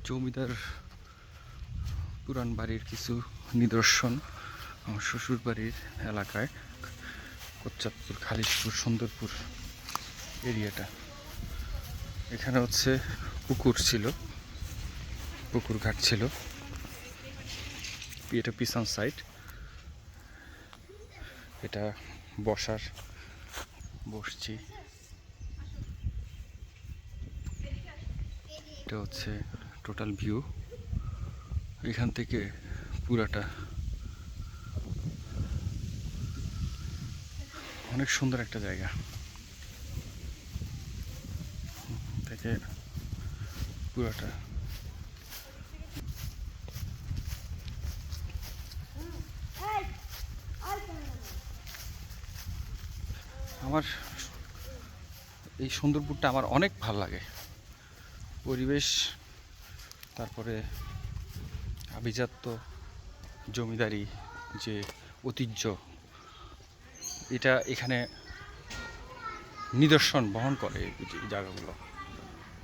জমিদার পুরান বাড়ির কিছু নিদর্শন আমার শ্বশুর বাড়ির এলাকায়, কোচ্চাদপুর, খালিশপুর, সুন্দরপুর এরিয়াটা। এখানে হচ্ছে পুকুর ছিল, পুকুর ঘাট ছিল। এটা পিছন সাইড, এটা বসছি। এটা হচ্ছে টোটাল ভিউ এখান থেকে পুরাটা। অনেক সুন্দর একটা জায়গা থেকে পুরাটা। আমার এই সুন্দরপুরটা আমার অনেক ভালো লাগে। পরিবেশ, তারপরে আভিজাত্য, জমিদারি যে ঐতিহ্য, এটা এখানে নিদর্শন বহন করে। এই জায়গাগুলো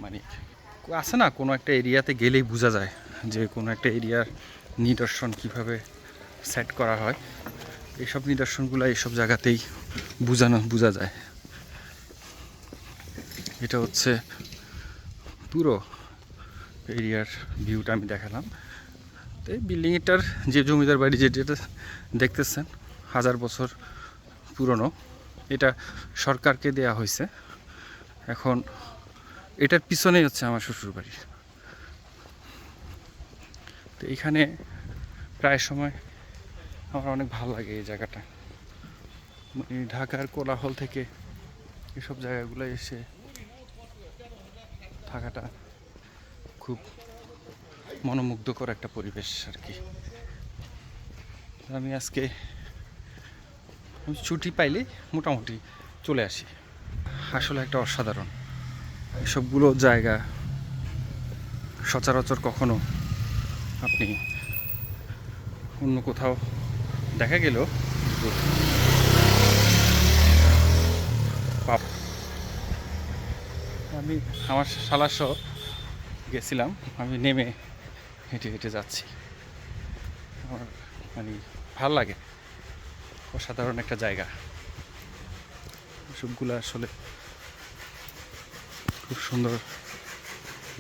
মানে আছে না, কোনো একটা এরিয়াতে গেলেই বোঝা যায় যে কোনো একটা এরিয়ার নিদর্শন কিভাবে সেট করা হয়। এইসব নিদর্শনগুলো এইসব জায়গাতেই বোঝা যায়। এটা হচ্ছে পুরো এরিয়ার ভিউটা আমি দেখালাম। তো এই বিল্ডিংটার যে জমিদার বাড়ি যেটা দেখতেছেন 1000 বছর পুরনো, এটা সরকারকে দেয়া হয়েছে। এখন এটার পিছনেই হচ্ছে আমার শ্বশুর বাড়ি। তো এখানে প্রায় সময় আমার অনেক ভালো লাগে এই জায়গাটা। মানে ঢাকার কোলাহল থেকে এসব জায়গাগুলো এসে থাকাটা খুব মনোমুগ্ধকর একটা পরিবেশ আর কি। আমি ছুটি পাইলে মোটামুটি চলে আসি। আসলে একটা অসাধারণ এসবগুলো জায়গা সচরাচর কখনো আপনি অন্য কোথাও দেখা গেলেও পাব। আমি আমার শালাসহ গেছিলাম, আমি নেমে হেঁটে হেঁটে যাচ্ছি। আমার মানে ভালো লাগে, অসাধারণ একটা জায়গা। সবগুলো আসলে খুব সুন্দর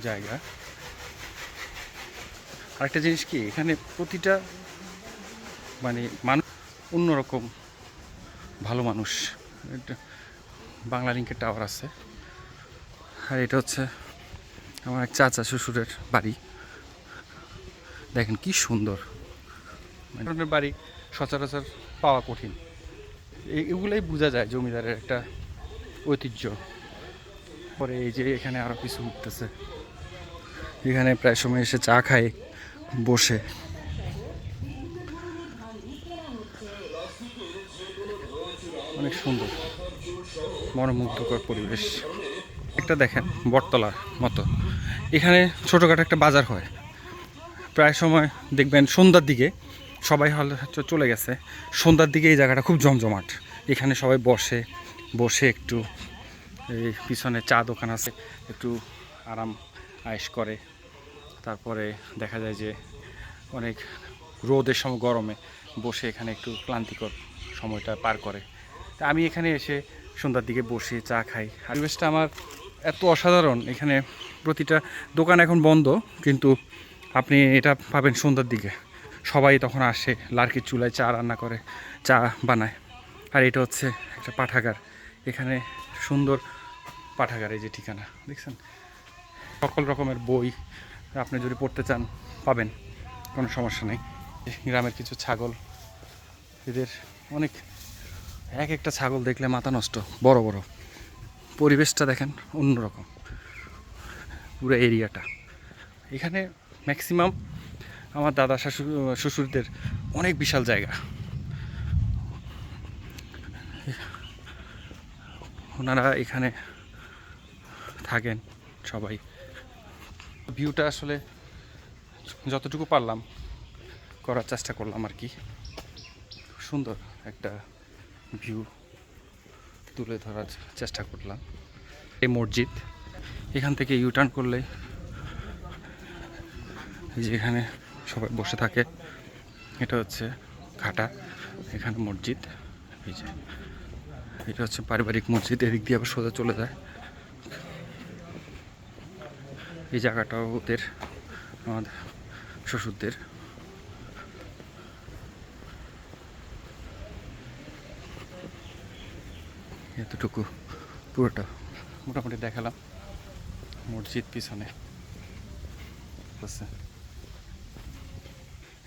জায়গা। আরেকটা জিনিস কি, এখানে প্রতিটা মানে মানুষ অন্যরকম ভালো মানুষ। বাংলা লিঙ্কের টাওয়ার আছে। আর এটা হচ্ছে আমার এক চাচা শ্বশুরের বাড়ি। দেখেন কি সুন্দর বাড়ি, সচরাচর পাওয়া কঠিন। এগুলোই বোঝা যায় জমিদারের একটা ঐতিহ্য। পরে এই যে এখানে আরও কিছু উঠতেছে, এখানে প্রায় সময় এসে চা খায় বসে। অনেক সুন্দর মনোমুগ্ধকর পরিবেশ। একটা দেখেন বটতলার মতো, এখানে ছোটোখাটো একটা বাজার হয়। প্রায় সময় দেখবেন সন্ধ্যার দিকে সবাই চলে গেছে, সন্ধ্যার দিকে এই জায়গাটা খুব জমজমাট। এখানে সবাই বসে একটু, এই পিছনে চা দোকান আছে, একটু আরাম আয়েশ করে। তারপরে দেখা যায় যে অনেক রোদের সময় গরমে বসে এখানে একটু ক্লান্তিকর সময়টা পার করে। তা আমি এখানে এসে সন্ধ্যার দিকে বসে চা খাই। পরিবেশটা আমার এত অসাধারণ। এখানে প্রতিটা দোকান এখন বন্ধ, কিন্তু আপনি এটা পাবেন সন্ধ্যার দিকে। সবাই তখন আসে, লার্কির চুলায় চা রান্না করে, চা বানায়। আর এটা হচ্ছে একটা পাঠাগার। এখানে সুন্দর পাঠাগার, এই যে ঠিকানা দেখছেন, সকল রকমের বই আপনি যদি পড়তে চান পাবেন, কোনো সমস্যা নেই। গ্রামের কিছু ছাগল, এদের অনেক, এক একটা ছাগল দেখলে মাথা নষ্ট, বড় বড়। পরিবেশটা দেখেন অন্যরকম পুরো এরিয়াটা। এখানে ম্যাক্সিমাম আমার দাদা শ্বশুরদের অনেক বিশাল জায়গা। ওনারা এখানে থাকেন সবাই। ভিউটা আসলে যতটুকু পারলাম করার চেষ্টা করলাম আর কি। সুন্দর একটা ভিউ তুলে ধরার চেষ্টা করলাম। এই মসজিদ, এখান থেকে ইউটার্ন করলে এই যে এখানে সবাই বসে থাকে, এটা হচ্ছে ঘাটা, এখানে মসজিদ। এই যে এটা হচ্ছে পারিবারিক মসজিদ, এদিক দিয়ে আবার সোজা চলে যায়। এই জায়গাটাও ওদের, আমাদের শ্বশুরদের। এতটুকু পুরোটা মোটামুটি দেখালাম। মসজিদ পিছনে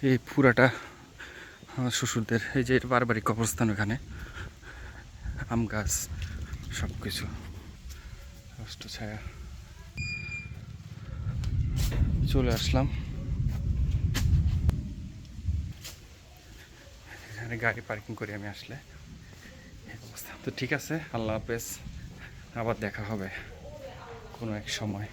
এই পুরাটা আমার শ্বশুরদের। এই যে পারিবারিক কবরস্থান, ওখানে আম গাছ সব কিছু, ছায়া। চলে আসলাম এখানে গাড়ি পার্কিং করে আমি আসলে এই অবস্থা। তো ঠিক আছে, আল্লাহ হাফেজ, আবার দেখা হবে কোনো এক সময়।